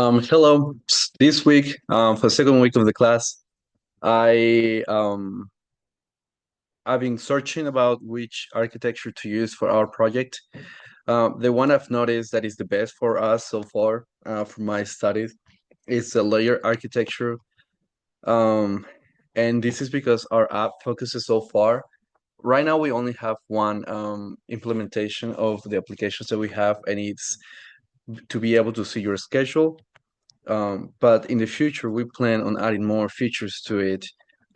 Hello. This week, for the second week of the class, I I've been searching about which architecture to use for our project. The one I've noticed that is the best for us so far, for my studies, is the layer architecture. Um, and this is because our app focuses so far. Right now, we only have one implementation of the applications that we have, and it's to be able to see your schedule. But in the future, we plan on adding more features to it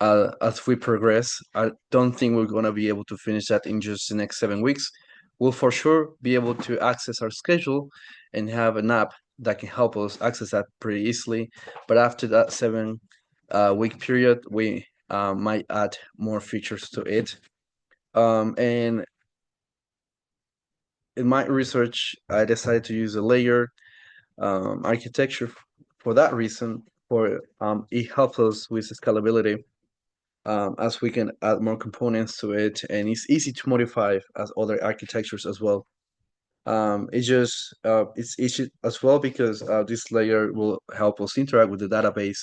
as we progress. I don't think we're going to be able to finish that in just the next 7 weeks. We'll for sure be able to access our schedule and have an app that can help us access that pretty easily. But after that 7 week period, we might add more features to it. And in my research, I decided to use a layer architecture for that reason. For it helps us with scalability, as we can add more components to it, and it's easy to modify as other architectures as well. It's easy as well because this layer will help us interact with the database,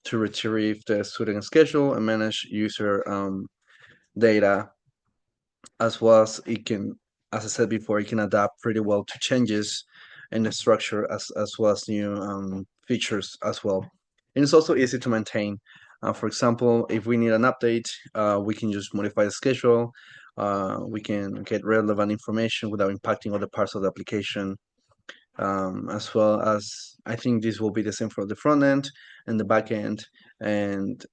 to retrieve the student schedule and manage user data, as well as it can, as I said before, it can adapt pretty well to changes in the structure as well as new features as well. And it's also easy to maintain. For example, if we need an update, we can just modify the schedule. We can get relevant information without impacting other parts of the application. As well as I think this will be the same for the front end and the back end. And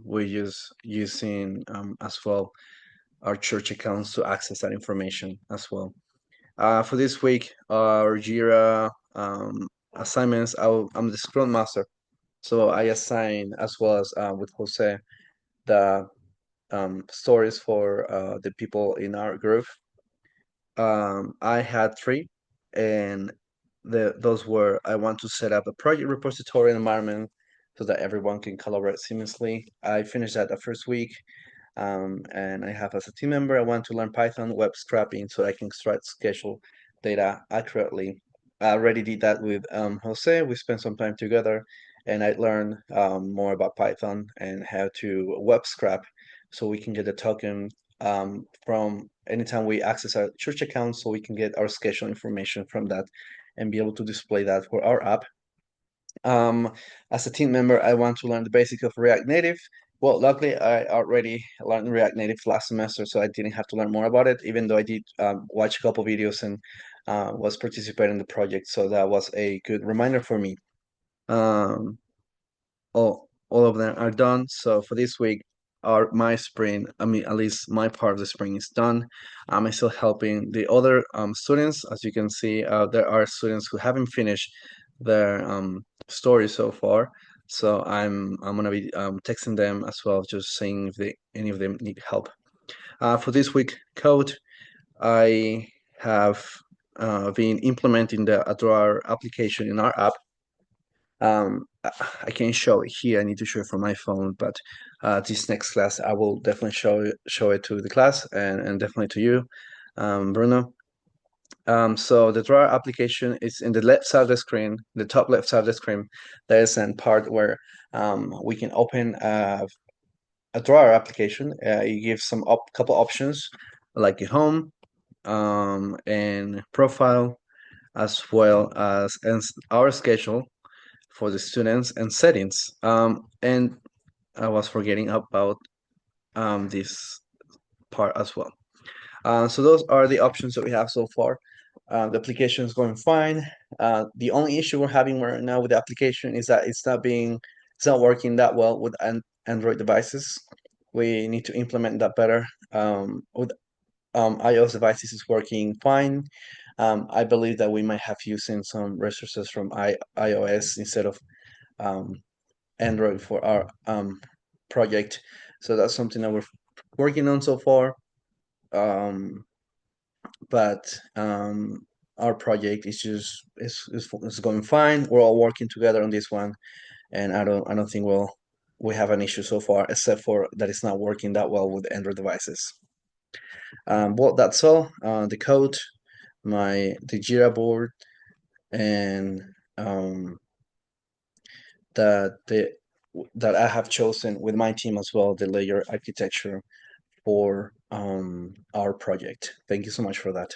we're just using as well our church accounts to access that information as well. For this week, our Jira assignments, I'm the Scrum Master. So I assign, as well as with Jose, the stories for the people in our group. I had three, and those were I want to set up a project repository environment so that everyone can collaborate seamlessly. I finished that the first week. And I have as a team member, I want to learn Python web scrapping so I can extract schedule data accurately. I already did that with Jose. We spent some time together, and I learned more about Python and how to web scrap so we can get the token from anytime we access our church account, so we can get our schedule information from that and be able to display that for our app. Um, as a team member, I want to learn the basics of React Native. Well, luckily, I already learned React Native last semester, so I didn't have to learn more about it, even though I did watch a couple videos and was participating in the project. So that was a good reminder for me. Um, all of them are done. So for this week, my sprint, I mean, at least my part of the sprint is done. I'm still helping the other students. As you can see, there are students who haven't finished their story so far. So I'm gonna be texting them as well, just seeing if any of them need help. For this week code, I have been implementing the Adroar application in our app. I can't show it here. I need to show it from my phone, but this next class, I will definitely show it to the class and definitely to you, Bruno. So the drawer application is in the left side of the screen, the top left side of the screen. There's a part where we can open a drawer application. It gives some couple options like a home and profile, as well as our schedule for the students and settings. And I was forgetting about this part as well. So those are the options that we have so far. The application is going fine. The only issue we're having right now with the application is that it's not working that well with Android devices. We need to implement that better. With iOS devices, is working fine. I believe that we might have using some resources from iOS instead of um, Android for our project. So that's something that we're working on so far. Um, but our project is going fine. We're all working together on this one, and I don't think we have an issue so far, except for that it's not working that well with Android devices. Well, that's all. The code, the Jira board, and um, that the that I have chosen with my team as well, the layer architecture for our project. Thank you so much for that.